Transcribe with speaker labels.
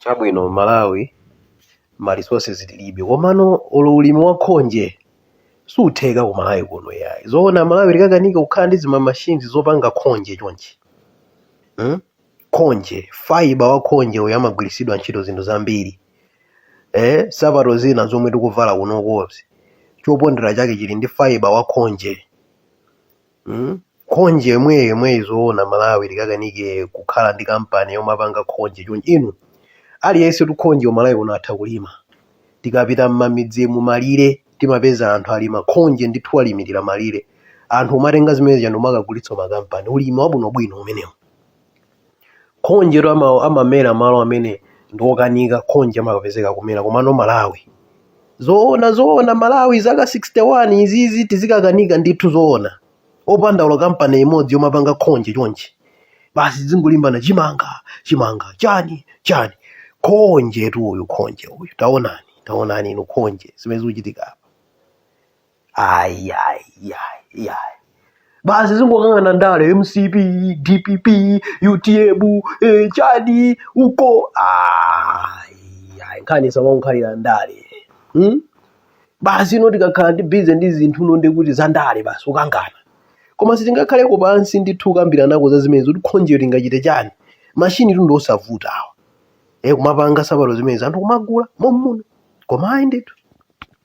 Speaker 1: Chabwino Malawi ma resources tilibe komano ulimi wa khonje sutheka ku Malawi kuno yayi zoona Malawi likakanika kukhala ndi zima machines zopanga khonje chonchi khonje fiber wa khonje uyo amagwirisidwa ntchito zinthu zambiri sapato zina zomwe tikuvala kunokozi chopondera chake chili ndi fiber wa khonje khonje yemweyo zoona Malawi likakanike kukhala ndi kampani yomapanga khonje chonchi inu aliyense tukhonje Malawi kuno atha kulima tikapita m'mamidzi malire timapeza anthu alima khonje ndithu alimirira malire anthu umatenga zimene zanu makagulitsa makampani ulimi wabwinobwino umenewo khonje amamera malo amene ndiokanika khonje amakapezeka kumera komano Malawi zoona Malawi zaka 61 izizi tizikakanika ndithu zoona opanda ulo kampani imodzi yomapanga khonje chonchi basi zingolimbana chimanga chani khonje uyu taonani inu khonje zimene zikuchitika apa ayi basi zingokangana ndale MCP DPP UTM chani uko nkhani samakukhalira ndale basi ino tikakhala ndi bize ndi zinthu nonde kuti za ndale basi ukangana koma sitingakhaleko pansi ndithu kambira nako za zimene kuti khonje tingachite chani mashini tu ndiosavuta awa kumapanga sapato zimene anthu kumagula mommuno koma ayi ndithu